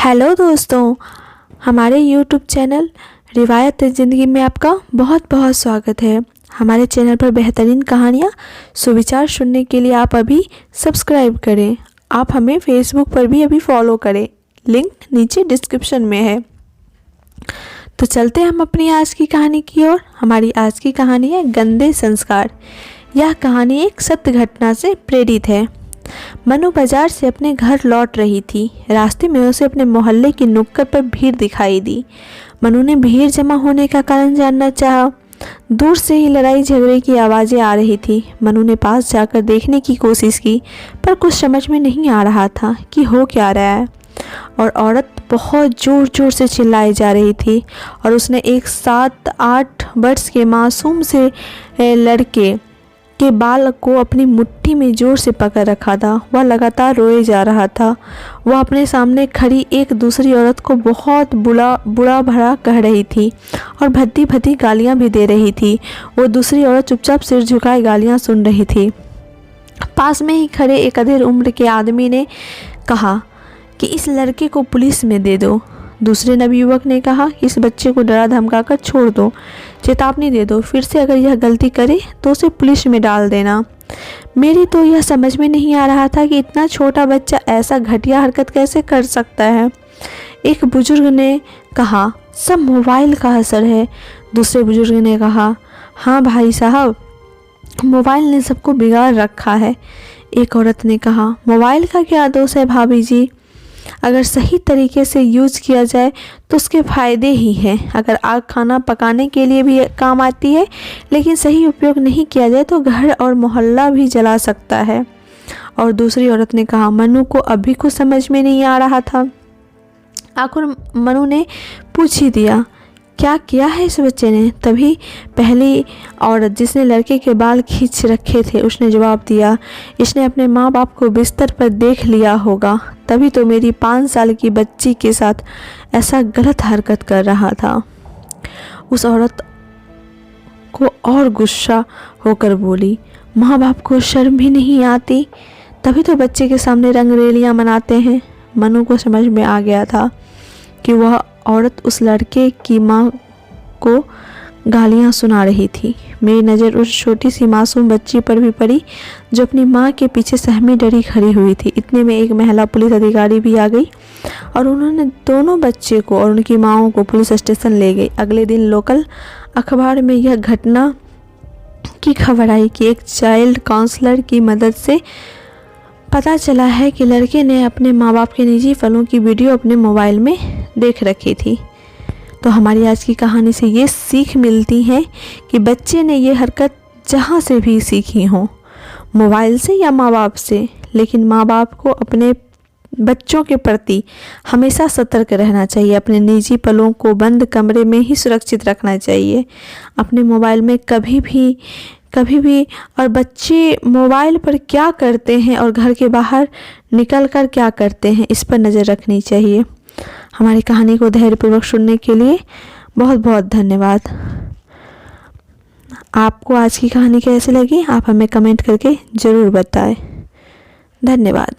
Hello दोस्तों, हमारे YouTube channel रिवायत ज़िंदगी में आपका बहुत बहुत स्वागत है। हमारे चैनल पर बेहतरीन कहानियाँ सुविचार सुनने के लिए आप अभी सब्सक्राइब करें। आप हमें फेसबुक पर भी अभी फॉलो करें, लिंक नीचे डिस्क्रिप्शन में है। तो चलते हम अपनी आज की कहानी की ओर। हमारी आज की कहानी है गंदे संस्कार। यह कहानी एक सत्य घटना से प्रेरित है। मनु बाजार से अपने घर लौट रही थी। रास्ते में उसे अपने मोहल्ले की नुक्कड़ पर भीड़ दिखाई दी। मनु ने भीड़ जमा होने का कारण जानना चाहा। दूर से ही लड़ाई झगड़े की आवाज़ें आ रही थी। मनु ने पास जाकर देखने की कोशिश की, पर कुछ समझ में नहीं आ रहा था कि हो क्या रहा है। और औरत बहुत ज़ोर ज़ोर से चिल्लाई जा रही थी और उसने एक 7-8 वर्ष के मासूम से लड़के के बाल को अपनी मुट्ठी में ज़ोर से पकड़ रखा था। वह लगातार रोए जा रहा था। वह अपने सामने खड़ी एक दूसरी औरत को बहुत बुरा भला कह रही थी और भद्दी भद्दी गालियां भी दे रही थी। वो दूसरी औरत चुपचाप सिर झुकाए गालियां सुन रही थी। पास में ही खड़े एक अधेड़ उम्र के आदमी ने कहा कि इस लड़के को पुलिस में दे दो। दूसरे नवयुवक ने कहा कि इस बच्चे को डरा धमका कर छोड़ दो, चेतावनी दे दो, फिर से अगर यह गलती करे तो उसे पुलिस में डाल देना। मेरी तो यह समझ में नहीं आ रहा था कि इतना छोटा बच्चा ऐसा घटिया हरकत कैसे कर सकता है। एक बुजुर्ग ने कहा, सब मोबाइल का असर है। दूसरे बुजुर्ग ने कहा, हाँ भाई साहब, मोबाइल ने सबको बिगाड़ रखा है। एक औरत ने कहा, मोबाइल का क्या दोष है भाभी जी, अगर सही तरीके से यूज़ किया जाए तो उसके फ़ायदे ही हैं। अगर आग खाना पकाने के लिए भी काम आती है, लेकिन सही उपयोग नहीं किया जाए तो घर और मोहल्ला भी जला सकता है। और दूसरी औरत ने कहा, मनु को अभी कुछ समझ में नहीं आ रहा था। आखिर मनु ने पूछ ही दिया, क्या किया है इस बच्चे ने। तभी पहली औरत जिसने लड़के के बाल खींच रखे थे उसने जवाब दिया, इसने अपने माँ बाप को बिस्तर पर देख लिया होगा, तभी तो मेरी 5 साल की बच्ची के साथ ऐसा गलत हरकत कर रहा था। उस औरत को और गुस्सा होकर बोली, माँ बाप को शर्म भी नहीं आती, तभी तो बच्चे के सामने रंगरेलियाँ मनाते हैं। मनु को समझ में आ गया था कि वह औरत उस लड़के की माँ को गालियाँ सुना रही थी। मेरी नज़र उस छोटी सी मासूम बच्ची पर भी पड़ी जो अपनी माँ के पीछे सहमी डरी खड़ी हुई थी। इतने में एक महिला पुलिस अधिकारी भी आ गई और उन्होंने दोनों बच्चे को और उनकी माँओं को पुलिस स्टेशन ले गई। अगले दिन लोकल अखबार में यह घटना की खबर आई कि एक चाइल्ड काउंसलर की मदद से पता चला है कि लड़के ने अपने माँ बाप के निजी पलों की वीडियो अपने मोबाइल में देख रखी थी। तो हमारी आज की कहानी से ये सीख मिलती है कि बच्चे ने ये हरकत जहाँ से भी सीखी हो, मोबाइल से या माँ बाप से, लेकिन माँ बाप को अपने बच्चों के प्रति हमेशा सतर्क रहना चाहिए। अपने निजी पलों को बंद कमरे में ही सुरक्षित रखना चाहिए। अपने मोबाइल में कभी भी और बच्चे मोबाइल पर क्या करते हैं और घर के बाहर निकल कर क्या करते हैं, इस पर नज़र रखनी चाहिए। हमारी कहानी को धैर्यपूर्वक सुनने के लिए बहुत बहुत धन्यवाद। आपको आज की कहानी कैसी लगी, आप हमें कमेंट करके ज़रूर बताएं। धन्यवाद।